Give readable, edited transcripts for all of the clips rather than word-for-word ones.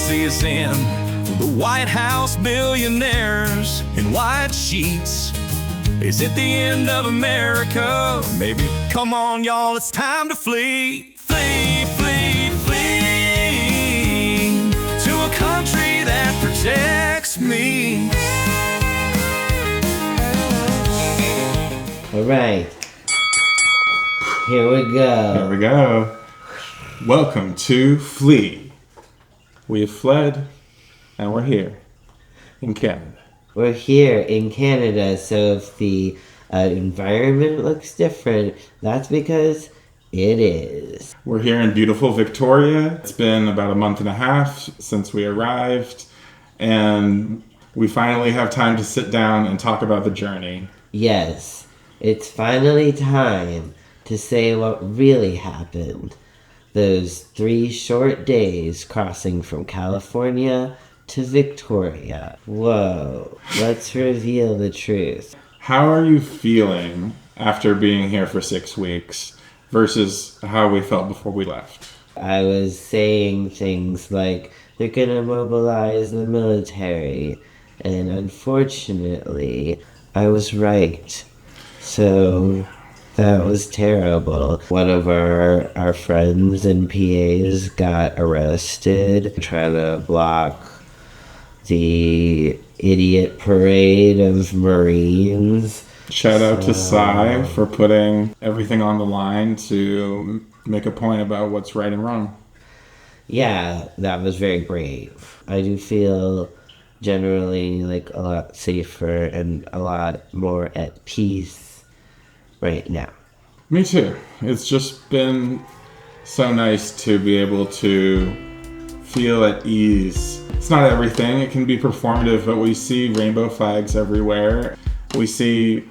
Fascism, the White House billionaires in white sheets. Is it the end of America? Maybe. Come on, y'all, it's time to flee. Flee, flee, flee to a country that protects me. All right. Here we go. There we go. Welcome to Flee. We have fled, and we're here in Canada. We're here in Canada, so if the environment looks different, that's because it is. We're here in beautiful Victoria. It's been about a month and a half since we arrived, and we finally have time to sit down and talk about the journey. Yes, it's finally time to say what really happened. Those 3 short days crossing from California to Victoria. Whoa, let's reveal the truth. How are you feeling after being here for 6 weeks versus how we felt before we left? I was saying things like, they're gonna mobilize the military, and unfortunately, I was right. So that was terrible. One of our friends and PAs got arrested trying to block the idiot parade of Marines. Shout out to Cy for putting everything on the line to make a point about what's right and wrong. Yeah, that was very brave. I do feel generally like a lot safer and a lot more at peace right now. Me too. It's just been so nice to be able to feel at ease. It's not everything. It can be performative, but we see rainbow flags everywhere. We see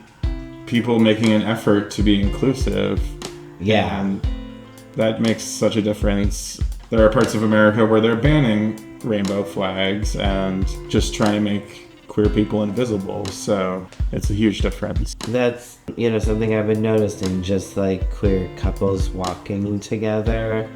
people making an effort to be inclusive. Yeah. And that makes such a difference. There are parts of America where they're banning rainbow flags and just trying to make queer people invisible, so it's a huge difference. That's, something I've been noticing, just like queer couples walking together.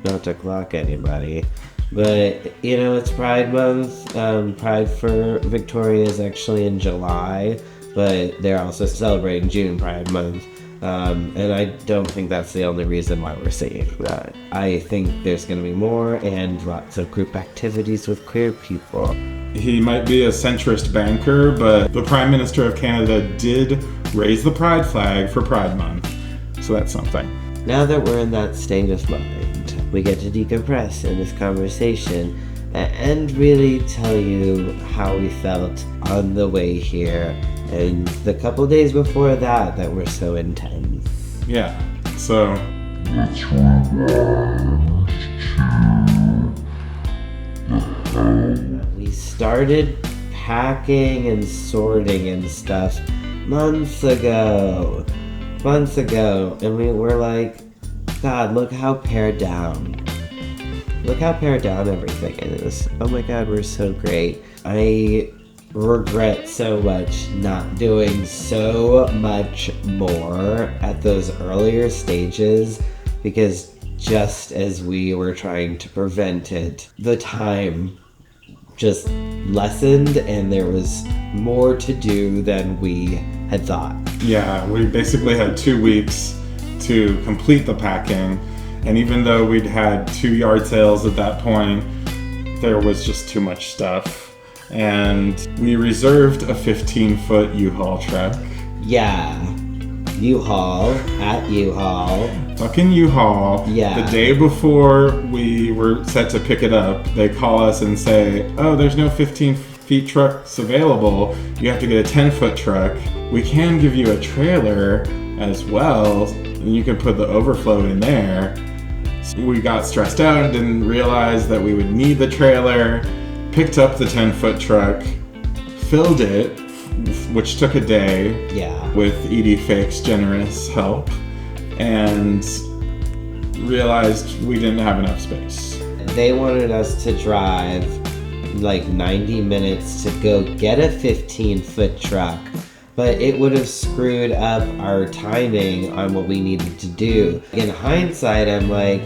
Not to clock anybody, but, it's Pride Month. Pride for Victoria is actually in July, but they're also celebrating June Pride Month. And I don't think that's the only reason why we're saying that. I think there's going to be more and lots of group activities with queer people. He might be a centrist banker, but the Prime Minister of Canada did raise the Pride flag for Pride Month. So that's something. Now that we're in that state of mind, we get to decompress in this conversation and really tell you how we felt on the way here and the couple days before that were so intense. Yeah, so let's rewind to we started packing and sorting and stuff months ago, and we were like, God, look how pared down everything is. Oh my God, we're so great. I regret so much not doing so much more at those earlier stages, because just as we were trying to prevent it, the time just lessened and there was more to do than we had thought. yeah, we basically had 2 weeks to complete the packing, and even though we'd had 2 yard sales at that point, there was just too much stuff. And we reserved a 15-foot U-Haul truck. Yeah. U-Haul. At U-Haul. Fucking U-Haul. Yeah. The day before we were set to pick it up, they call us and say, oh, there's no 15-feet trucks available. You have to get a 10-foot truck. We can give you a trailer as well, and you can put the overflow in there. So we got stressed out and didn't realize that we would need the trailer. Picked up the 10-foot truck, filled it, which took a day. Yeah. With Edie Fake's generous help, and realized we didn't have enough space. They wanted us to drive like 90 minutes to go get a 15-foot truck, but it would have screwed up our timing on what we needed to do. In hindsight, I'm like,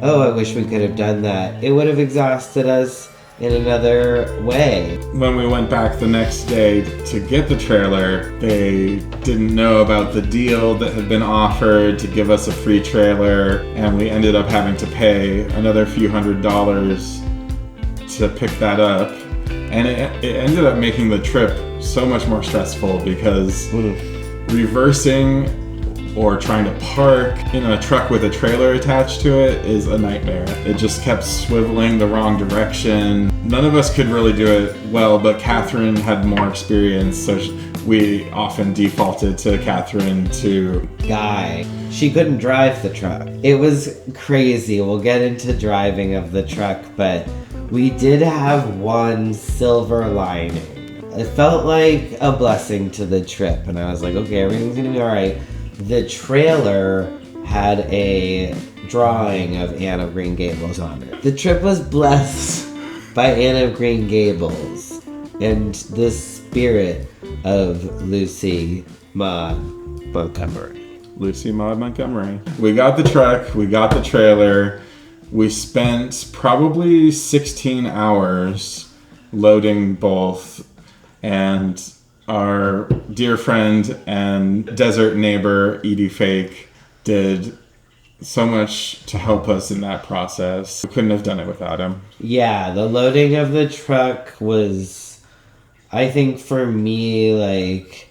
oh, I wish we could have done that. It would have exhausted us in another way. When we went back the next day to get the trailer, they didn't know about the deal that had been offered to give us a free trailer, and we ended up having to pay another few $100s to pick that up. And it ended up making the trip so much more stressful because reversing or trying to park in a truck with a trailer attached to it is a nightmare. It just kept swiveling the wrong direction. None of us could really do it well, but Catherine had more experience, so we often defaulted to Catherine to Guy. She couldn't drive the truck. It was crazy. We'll get into driving of the truck, but we did have one silver lining. It felt like a blessing to the trip, and I was like, okay, everything's gonna be all right. The trailer had a drawing of Anne of Green Gables on it. The trip was blessed by Anne of Green Gables and the spirit of Lucy Maud Montgomery. Lucy Maud Montgomery. We got the truck, we got the trailer. We spent probably 16 hours loading both, and our dear friend and desert neighbor, Edie Fake, did so much to help us in that process. We couldn't have done it without him. Yeah, the loading of the truck was, I think for me, like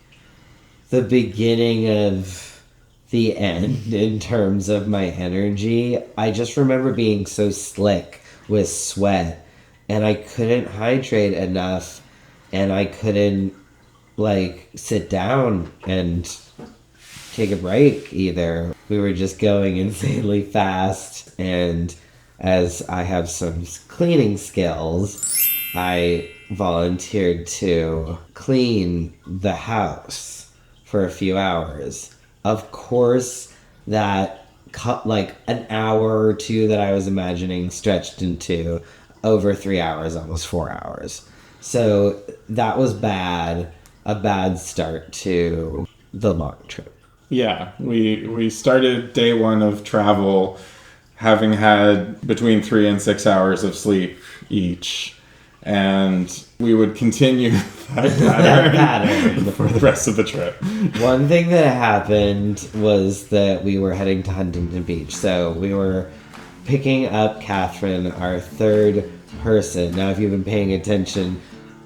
the beginning of the end in terms of my energy. I just remember being so slick with sweat, and I couldn't hydrate enough, and I couldn't like sit down and take a break either. We were just going insanely fast, and as I have some cleaning skills, I volunteered to clean the house for a few hours. Of course, that cut like an hour or two that I was imagining stretched into over 3 hours, almost 4 hours. So that was bad. A bad start to the long trip. Yeah, we started day one of travel having had between 3 and 6 hours of sleep each, and we would continue that pattern for the rest of the trip. One thing that happened was that we were heading to Huntington Beach, so we were picking up Catherine, our third person. Now, if you've been paying attention,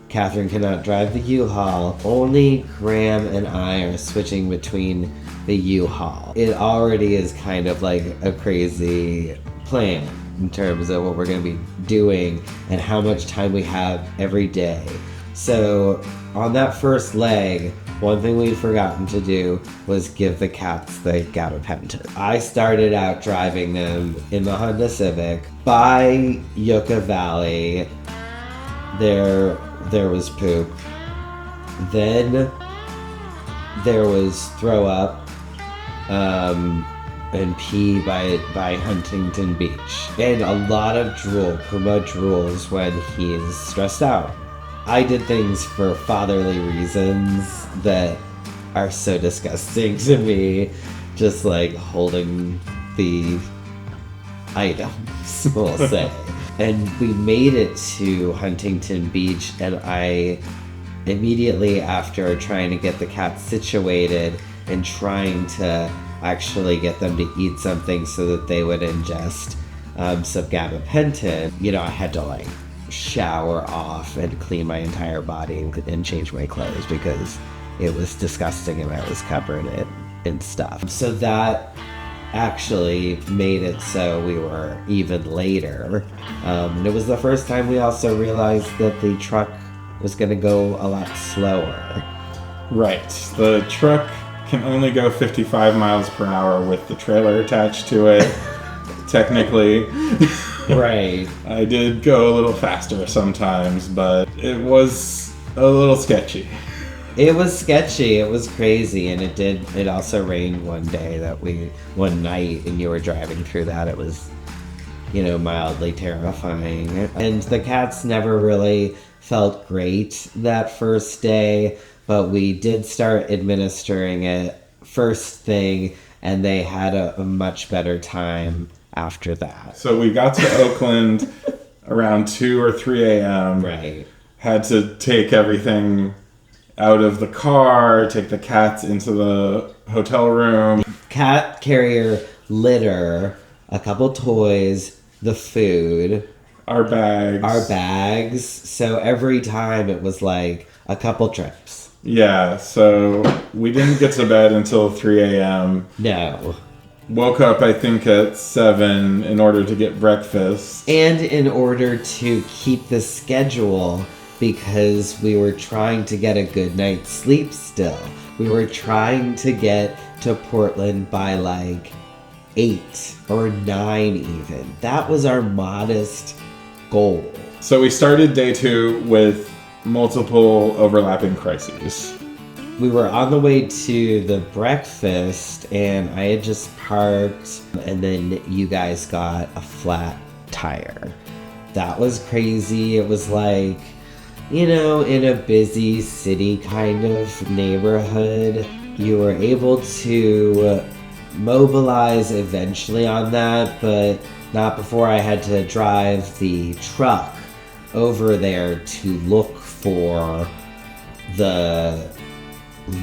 Catherine cannot drive the U-Haul. Only Graham and I are switching between the U-Haul. It already is kind of like a crazy plan in terms of what we're going to be doing and how much time we have every day. So on that first leg, one thing we'd forgotten to do was give the cats the gabapentin. I started out driving them in the Honda Civic by Yucca Valley. There was poop. Then there was throw up and pee by Huntington Beach. And a lot of drool. Puma drools when he's stressed out. I did things for fatherly reasons that are so disgusting to me. Just like holding the items, we'll say. And we made it to Huntington Beach, and I immediately after trying to get the cats situated and trying to actually get them to eat something so that they would ingest some gabapentin, I had to like shower off and clean my entire body and change my clothes because it was disgusting and I was covered in stuff. So that actually made it so we were even later. And it was the first time we also realized that the truck was going to go a lot slower. Right. The truck can only go 55 miles per hour with the trailer attached to it, technically. Right. I did go a little faster sometimes, but it was a little sketchy. It was sketchy. It was crazy, and it also rained one night, and you were driving through that. It was, mildly terrifying. And the cats never really felt great that first day, but we did start administering it first thing, and they had a much better time after that. So we got to Oakland around 2 or 3 a.m. Right. Had to take everything out of the car, take the cats into the hotel room. Cat carrier, litter, a couple toys, the food, Our bags. our bags. So every time it was like a couple trips. Yeah, so we didn't get to bed until 3 a.m. No. Woke up, I think, at 7 in order to get breakfast. And in order to keep the schedule, because we were trying to get a good night's sleep still. We were trying to get to Portland by like 8 or 9 even. That was our modest goal. So we started day 2 with multiple overlapping crises. We were on the way to the breakfast and I had just parked and then you guys got a flat tire. That was crazy. It was like, you know, in a busy city kind of neighborhood, you were able to mobilize eventually on that, but not before I had to drive the truck over there to look for the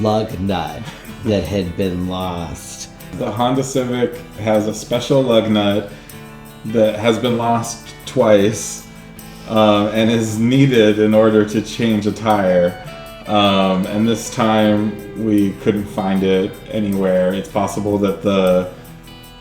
lug nut that had been lost. The Honda Civic has a special lug nut that has been lost twice and is needed in order to change a tire. And this time we couldn't find it anywhere. It's possible that the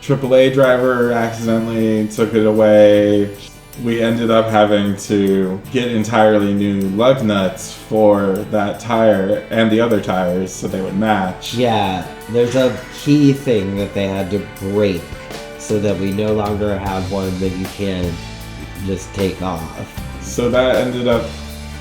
AAA driver accidentally took it away. We ended up having to get entirely new lug nuts for that tire and the other tires so they would match. Yeah, there's a key thing that they had to break so that we no longer have one that you can just take off. So that ended up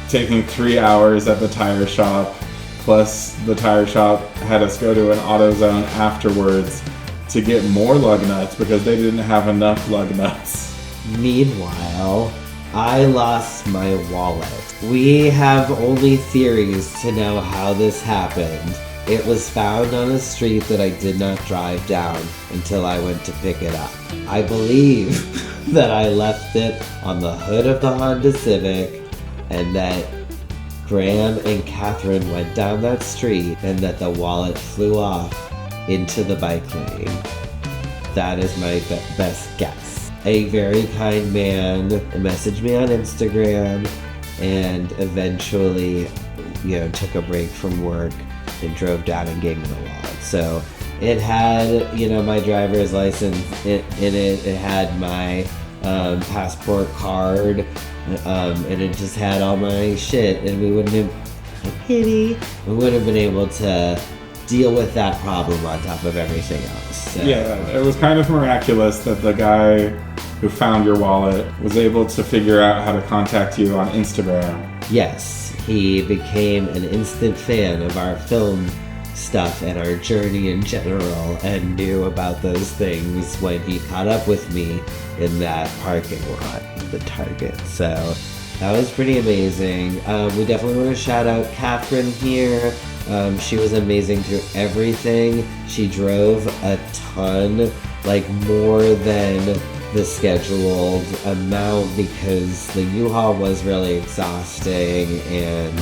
taking 3 hours at the tire shop, plus the tire shop had us go to an AutoZone afterwards to get more lug nuts because they didn't have enough lug nuts. Meanwhile, I lost my wallet. We have only theories to know how this happened. It was found on a street that I did not drive down until I went to pick it up. I believe that I left it on the hood of the Honda Civic and that Graham and Catherine went down that street and that the wallet flew off into the bike lane. That is my best guess. A very kind man messaged me on Instagram and eventually, took a break from work and drove down and gave me the wallet. So it had, my driver's license in it. It had my passport card, and it just had all my shit. And we wouldn't have been able to deal with that problem on top of everything else. So. Yeah, it was kind of miraculous that the guy who found your wallet was able to figure out how to contact you on Instagram. Yes, he became an instant fan of our film stuff and our journey in general and knew about those things when he caught up with me in that parking lot of the Target. So that was pretty amazing. We definitely want to shout out Catherine here. She was amazing through everything. She drove a ton, like more than the scheduled amount because the U-Haul was really exhausting and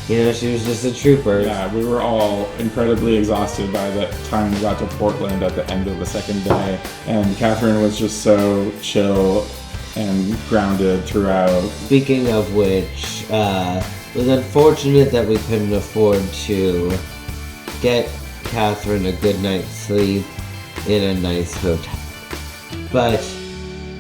she was just a trooper. Yeah, we were all incredibly exhausted by the time we got to Portland at the end of the second day, and Catherine was just so chill and grounded throughout. Speaking of which, it was unfortunate that we couldn't afford to get Catherine a good night's sleep in a nice hotel. But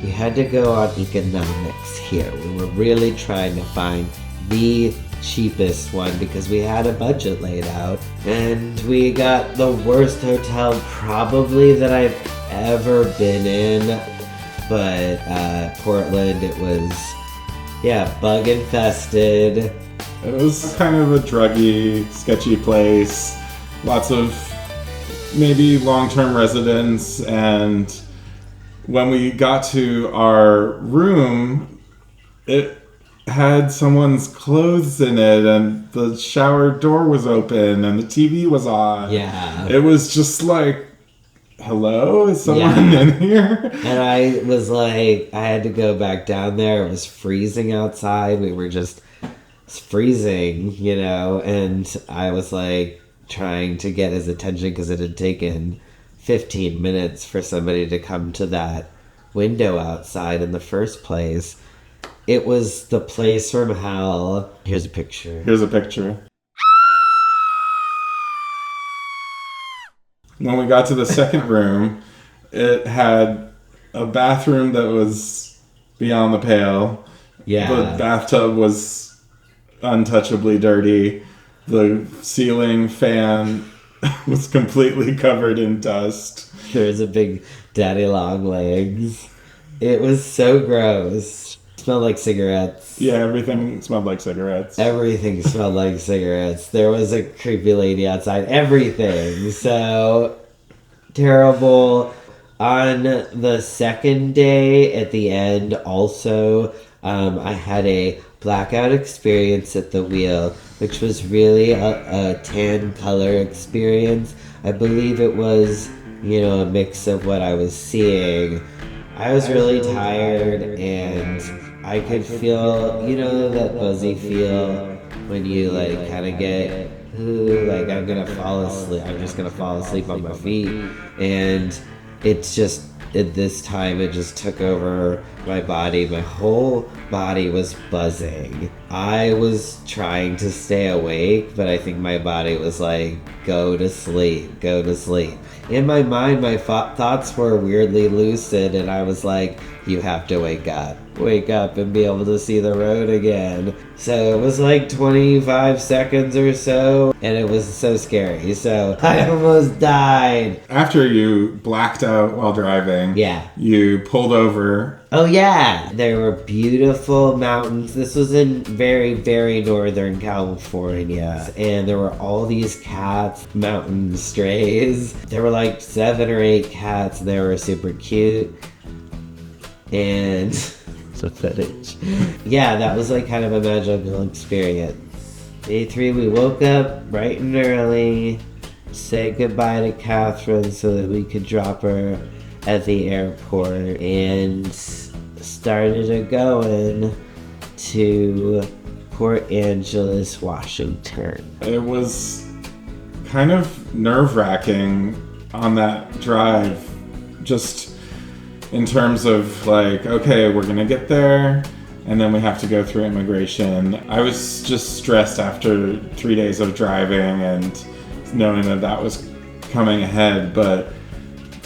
we had to go on economics here. We were really trying to find the cheapest one because we had a budget laid out. And we got the worst hotel probably that I've ever been in. But Portland, it was, bug infested. It was kind of a druggy, sketchy place. Lots of maybe long-term residents, and when we got to our room, it had someone's clothes in it, and the shower door was open, and the TV was on. Yeah. It was just like hello, is someone in here? And I was like, I had to go back down there. It was freezing outside. We were just freezing, you know, and I was like trying to get his attention because it had taken 15 minutes for somebody to come to that window outside in the first place. It was the place from hell. Here's a picture. When we got to the second room, it had a bathroom that was beyond the pale. Yeah. The bathtub was untouchably dirty. The ceiling fan was completely covered in dust. There was a big daddy long legs. It was so gross. It smelled like cigarettes. Yeah, everything smelled like cigarettes. Everything smelled like cigarettes. There was a creepy lady outside. Everything. So terrible. On the second day, at the end, also, I had a Blackout Experience at the wheel, which was really a tan color experience. I believe it was, you know, a mix of what I was seeing. I was really tired, and I could feel, you know, that buzzy feel when you, like, kind of get, ooh, like, I'm gonna fall asleep. I'm just gonna fall asleep on my feet. And it's just, at this time, it just took over my body. My whole body was buzzing. I was trying to stay awake, but I think my body was like, go to sleep, go to sleep. In my mind, my thoughts were weirdly lucid, and I was like, you have to wake up and be able to see the road again. So it was like 25 seconds or so, and it was so scary. So I almost died. After you blacked out while driving, you pulled over. Oh yeah, there were beautiful mountains. This was in very, very northern California, and there were all these cats, mountain strays. There were like 7 or 8 cats, and they were super cute. And it's a fetish. Yeah, that was like kind of a magical experience. Day 3, we woke up bright and early, said goodbye to Catherine so that we could drop her at the airport, and started going to Port Angeles, Washington. It was kind of nerve-wracking on that drive, just in terms of like, okay, we're gonna get there, and then we have to go through immigration. I was just stressed after 3 days of driving and knowing that that was coming ahead, but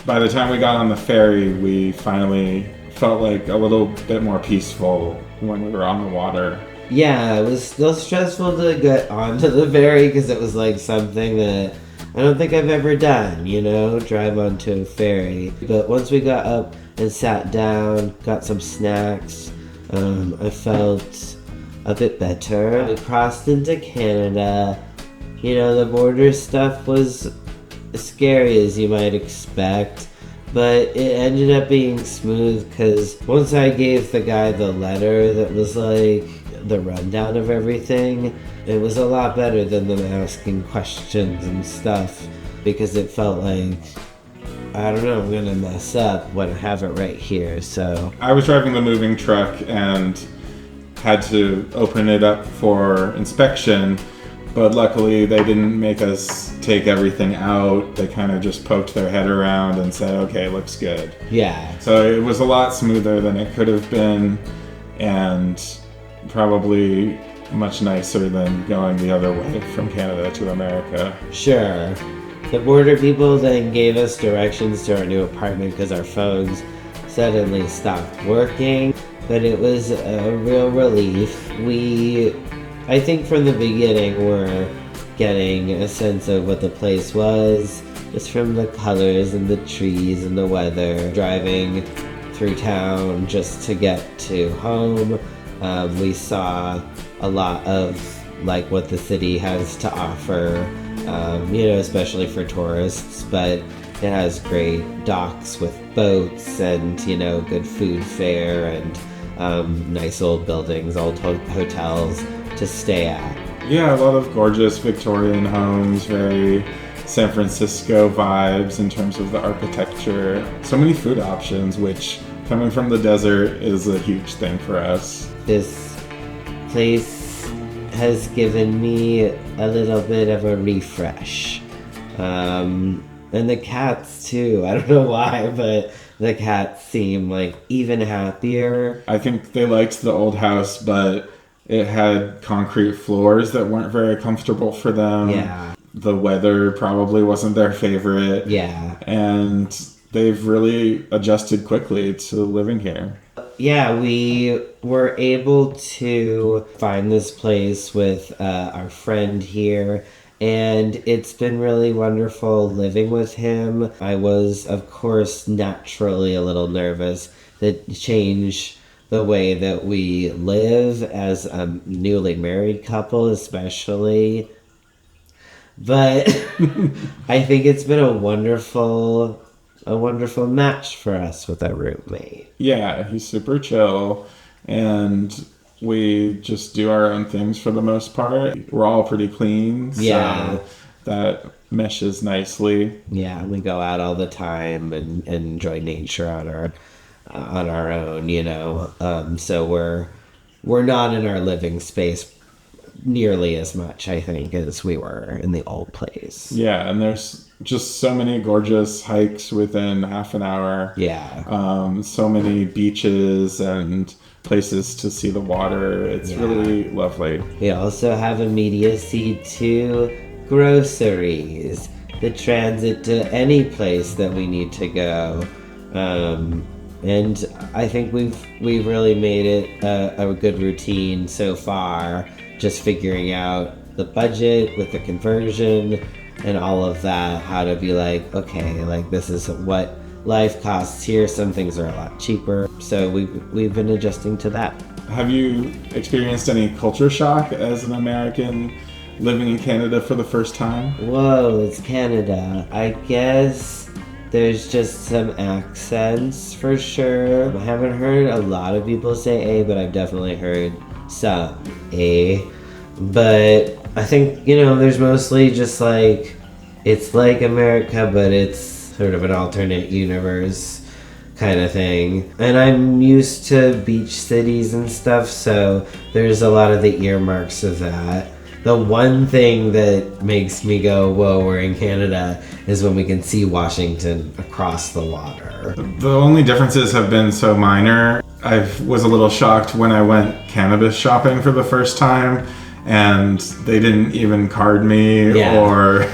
by the time we got on the ferry, we finally felt like a little bit more peaceful when we were on the water. Yeah, it was still stressful to get onto the ferry because it was like something that I don't think I've ever done, you know, drive onto a ferry. But once we got up and sat down, got some snacks, I felt a bit better. We crossed into Canada. You know, the border stuff was as scary as you might expect, but it ended up being smooth because once I gave the guy the letter that was like the rundown of everything, it was a lot better than them asking questions and stuff, because it felt like, I don't know, I'm gonna mess up when I have it right here. So I was driving the moving truck and had to open it up for inspection, but luckily they didn't make us take everything out. They kind of just poked their head around and said, okay, looks good. yeah. So it was a lot smoother than it could have been, and probably much nicer than going the other way from Canada to America. Sure. The border people then gave us directions to our new apartment because our phones suddenly stopped working, but it was a real relief. I think from the beginning, were getting a sense of what the place was, just from the colors and the trees and the weather. Driving through town just to get to home, we saw a lot of like what the city has to offer, you know, especially for tourists, but it has great docks with boats and, you know, good food fare and nice old buildings, old hotels to stay at. Yeah, a lot of gorgeous Victorian homes, very San Francisco vibes in terms of the architecture. So many food options, which coming from the desert is a huge thing for us. This place has given me a little bit of a refresh. And the cats too. I don't know why, but the cats seem like even happier. I think they liked the old house, but it had concrete floors that weren't very comfortable for them. Yeah. The weather probably wasn't their favorite. Yeah. And they've really adjusted quickly to living here. Yeah, we were able to find this place with our friend here, and it's been really wonderful living with him. I was, of course, naturally a little nervous that change the way that we live as a newly married couple, especially. But I think it's been a wonderful match for us with our roommate. Yeah, he's super chill, and we just do our own things for the most part. We're all pretty clean, so Yeah. that meshes nicely. Yeah, we go out all the time and enjoy nature on our own, you know. So we're not in our living space nearly as much, I think, as we were in the old place. Yeah, and there's just so many gorgeous hikes within half an hour. Yeah. So many beaches and places to see the water. It's really lovely. We also have immediacy to groceries, the transit to any place that we need to go. And I think we've really made it a good routine so far, just figuring out the budget with the conversion and all of that, how to be like, okay, like this is what life costs here. Some things are a lot cheaper. So we've been adjusting to that. Have you experienced any culture shock as an American living in Canada for the first time? Whoa, it's Canada. I guess there's just some accents for sure. I haven't heard a lot of people say A, but I've definitely heard some A. But I think, you know, there's mostly just like, it's like America, but it's sort of an alternate universe kind of thing. And I'm used to beach cities and stuff, so there's a lot of the earmarks of that. The one thing that makes me go, whoa, we're in Canada, is when we can see Washington across the water. The only differences have been so minor. I was a little shocked when I went cannabis shopping for the first time, and they didn't even card me, or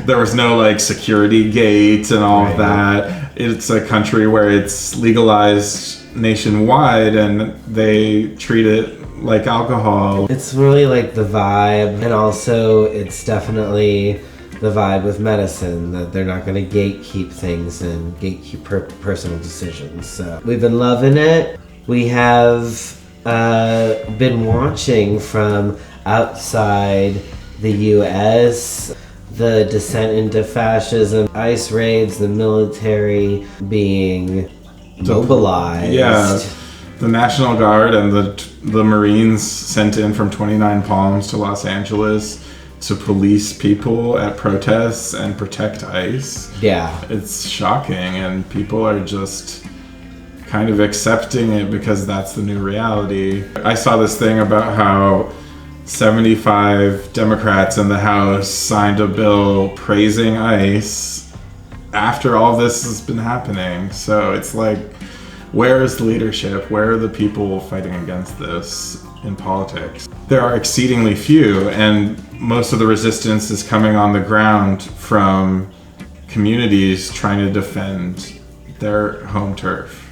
there was no like security gate and all of that. It's a country where it's legalized nationwide, and they treat it like alcohol. It's really like the vibe, and also it's definitely the vibe with medicine, that they're not going to gatekeep things and gatekeep personal decisions. So we've been loving it. We have been watching from outside the US the descent into fascism, ICE raids, the military being mobilized. Yeah, the National Guard and the Marines sent in from 29 Palms to Los Angeles to police people at protests and protect ICE. Yeah. It's shocking, and people are just kind of accepting it because that's the new reality. I saw this thing about how 75 Democrats in the House signed a bill praising ICE after all this has been happening. So it's like, where is the leadership? Where are the people fighting against this in politics? There are exceedingly few, and most of the resistance is coming on the ground from communities trying to defend their home turf.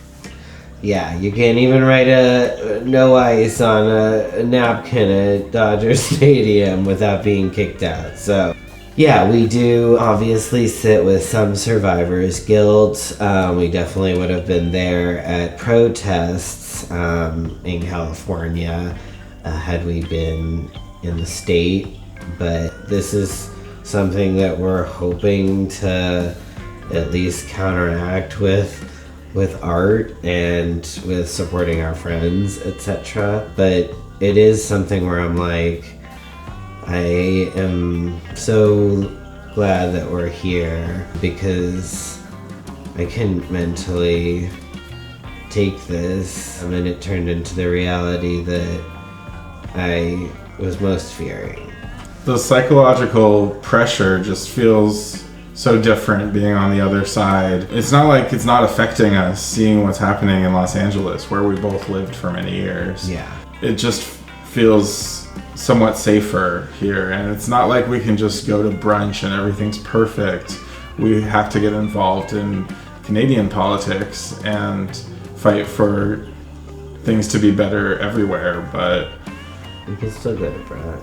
Yeah, you can't even write a no ice on a napkin at Dodger Stadium without being kicked out. So, yeah, we do obviously sit with some survivor's guilt. We definitely would have been there at protests in California had we been in the state. But this is something that we're hoping to at least counteract with art and with supporting our friends, etc. But it is something where I'm like, I am so glad that we're here because I couldn't mentally take this, and it turned into the reality that I was most fearing. The psychological pressure just feels so different being on the other side. It's not like it's not affecting us seeing what's happening in Los Angeles, where we both lived for many years. Yeah. It just feels somewhat safer here, and it's not like we can just go to brunch and everything's perfect. We have to get involved in Canadian politics and fight for things to be better everywhere, but we can still go to brunch.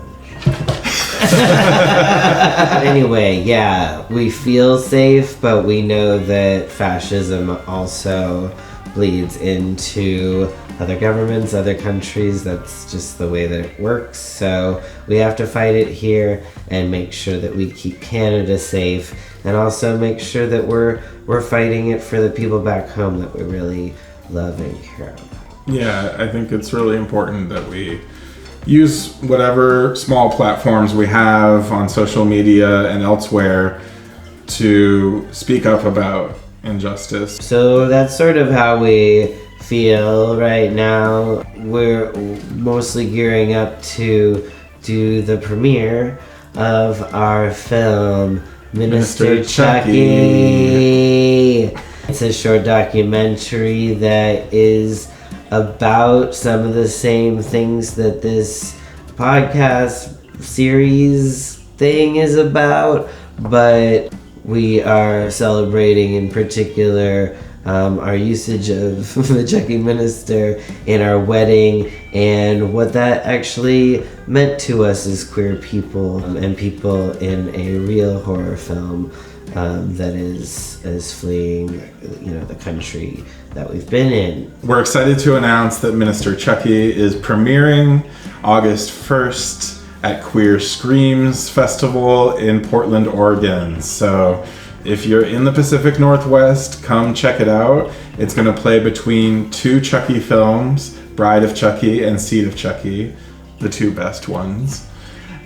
Anyway, yeah, we feel safe, but we know that fascism also bleeds into other governments, other countries. That's just the way that it works. So we have to fight it here and make sure that we keep Canada safe, and also make sure that we're fighting it for the people back home that we really love and care about. yeah, I think it's really important that we use whatever small platforms we have on social media and elsewhere to speak up about injustice. So that's sort of how we feel right now. We're mostly gearing up to do the premiere of our film, Minister Chucky. It's a short documentary that is about some of the same things that this podcast series thing is about, but we are celebrating in particular our usage of the Chucky Minister in our wedding and what that actually meant to us as queer people and people in a real horror film that is fleeing, the country that we've been in. We're excited to announce that Minister Chucky is premiering August 1st at Queer Screams Festival in Portland, Oregon. So if you're in the Pacific Northwest, come check it out. It's going to play between two Chucky films, Bride of Chucky and Seed of Chucky, the two best ones.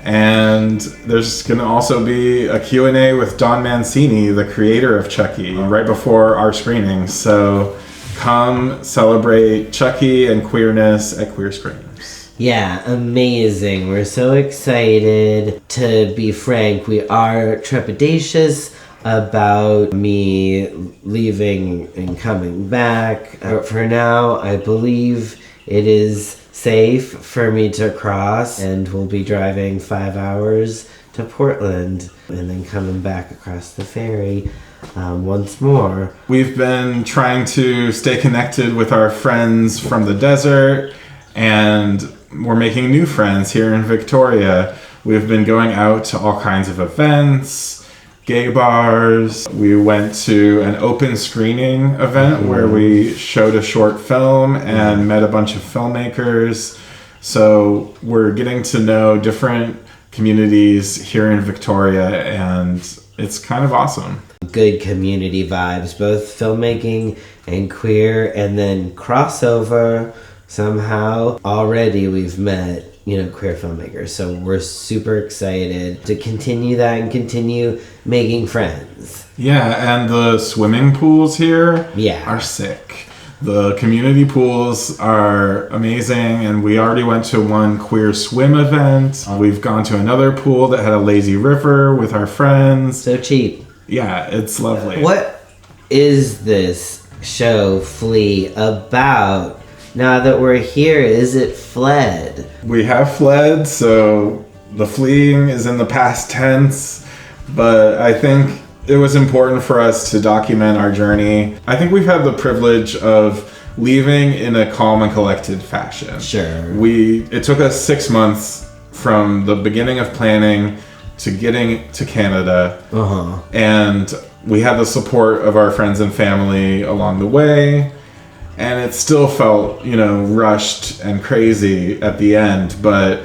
And there's going to also be a Q&A with Don Mancini, the creator of Chucky, right before our screening. So come celebrate Chucky and queerness at Queer Screams. Yeah, amazing. We're so excited. To be frank, we are trepidatious about me leaving and coming back. For now, I believe it is safe for me to cross, and we'll be driving 5 hours to Portland and then coming back across the ferry once more. We've been trying to stay connected with our friends from the desert, and we're making new friends here in Victoria. We've been going out to all kinds of events, gay bars. We went to an open screening event where we showed a short film and met a bunch of filmmakers. So we're getting to know different communities here in Victoria, and it's kind of awesome. Good community vibes, both filmmaking and queer, and then crossover somehow. Already we've met queer filmmakers, so we're super excited to continue that and continue making friends. Yeah, and the swimming pools here are sick. The community pools are amazing, and we already went to one queer swim event. We've gone to another pool that had a lazy river with our friends. So cheap. Yeah, it's lovely. What is this show Flee about? Now that we're here, is it fled? We have fled, so the fleeing is in the past tense, but I think it was important for us to document our journey. I think we've had the privilege of leaving in a calm and collected fashion. Sure. It took us 6 months from the beginning of planning to getting to Canada, and we had the support of our friends and family along the way. And it still felt, rushed and crazy at the end. But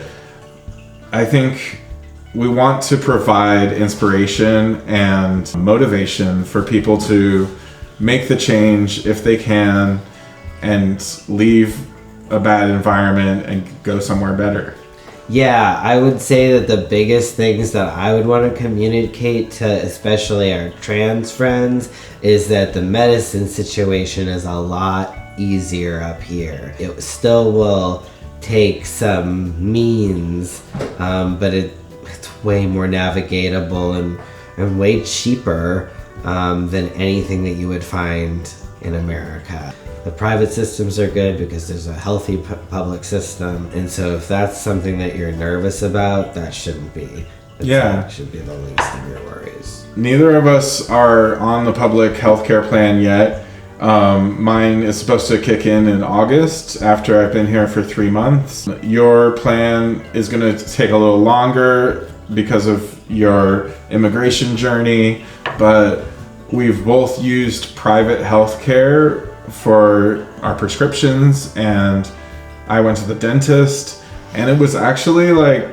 I think we want to provide inspiration and motivation for people to make the change if they can and leave a bad environment and go somewhere better. Yeah, I would say that the biggest things that I would want to communicate to especially our trans friends is that the medicine situation is a lot easier up here. It still will take some means, but it's way more navigatable and way cheaper than anything that you would find in America. The private systems are good because there's a healthy public system, and so if that's something that you're nervous about, that shouldn't be. That should be the least of your worries. Neither of us are on the public healthcare plan yet. Mine is supposed to kick in August after I've been here for 3 months. Your plan is going to take a little longer because of your immigration journey, but we've both used private healthcare for our prescriptions, and I went to the dentist, and it was actually like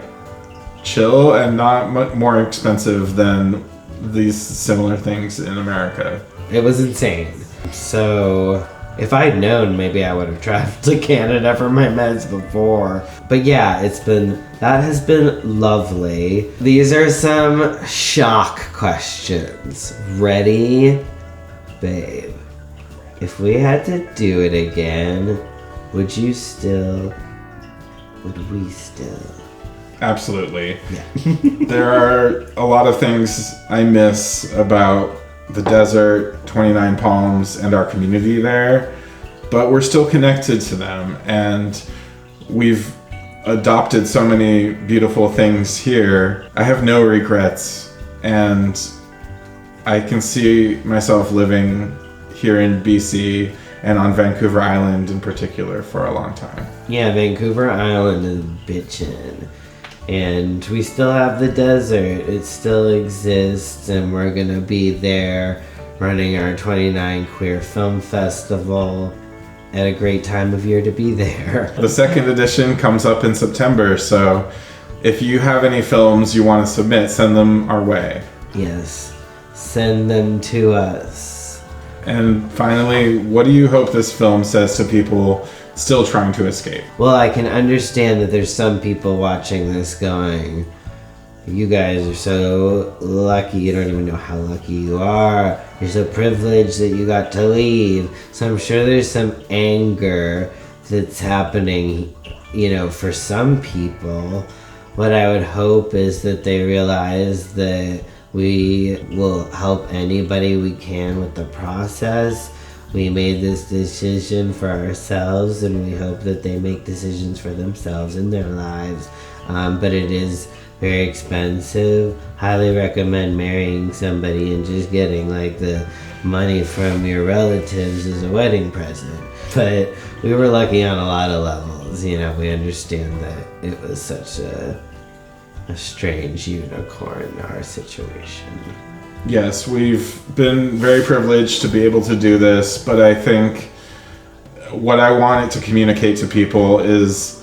chill and not much more expensive than these similar things in America. It was insane. So if I'd known, maybe I would have traveled to Canada for my meds before. But yeah, that has been lovely. These are some shock questions. Ready? Babe, if we had to do it again, would we still? Absolutely. Yeah. There are a lot of things I miss about the desert, 29 Palms, and our community there, but we're still connected to them, and we've adopted so many beautiful things here. I have no regrets, and I can see myself living here in BC and on Vancouver Island in particular for a long time. Yeah, Vancouver Island is bitchin'. And we still have the desert. It still exists, and we're gonna be there running our 29 Queer Film Festival at a great time of year to be there. The second edition comes up in September, so if you have any films you want to submit, send them our way. Yes, send them to us. And finally, what do you hope this film says to people still trying to escape? Well, I can understand that there's some people watching this going, you guys are so lucky, you don't even know how lucky you are. You're so privileged that you got to leave. So I'm sure there's some anger that's happening, for some people. What I would hope is that they realize that we will help anybody we can with the process. We made this decision for ourselves, and we hope that they make decisions for themselves in their lives. But it is very expensive. Highly recommend marrying somebody and just getting the money from your relatives as a wedding present. But we were lucky on a lot of levels. We understand that it was such a strange unicorn, our situation. Yes, we've been very privileged to be able to do this, but I think what I wanted to communicate to people is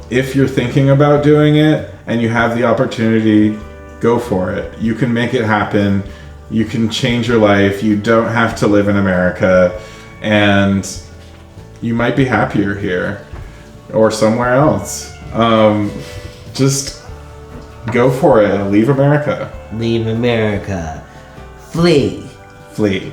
if you're thinking about doing it and you have the opportunity, go for it. You can make it happen. You can change your life. You don't have to live in America, and you might be happier here or somewhere else. Just go for it. Leave America. Leave America. Flee. Flee.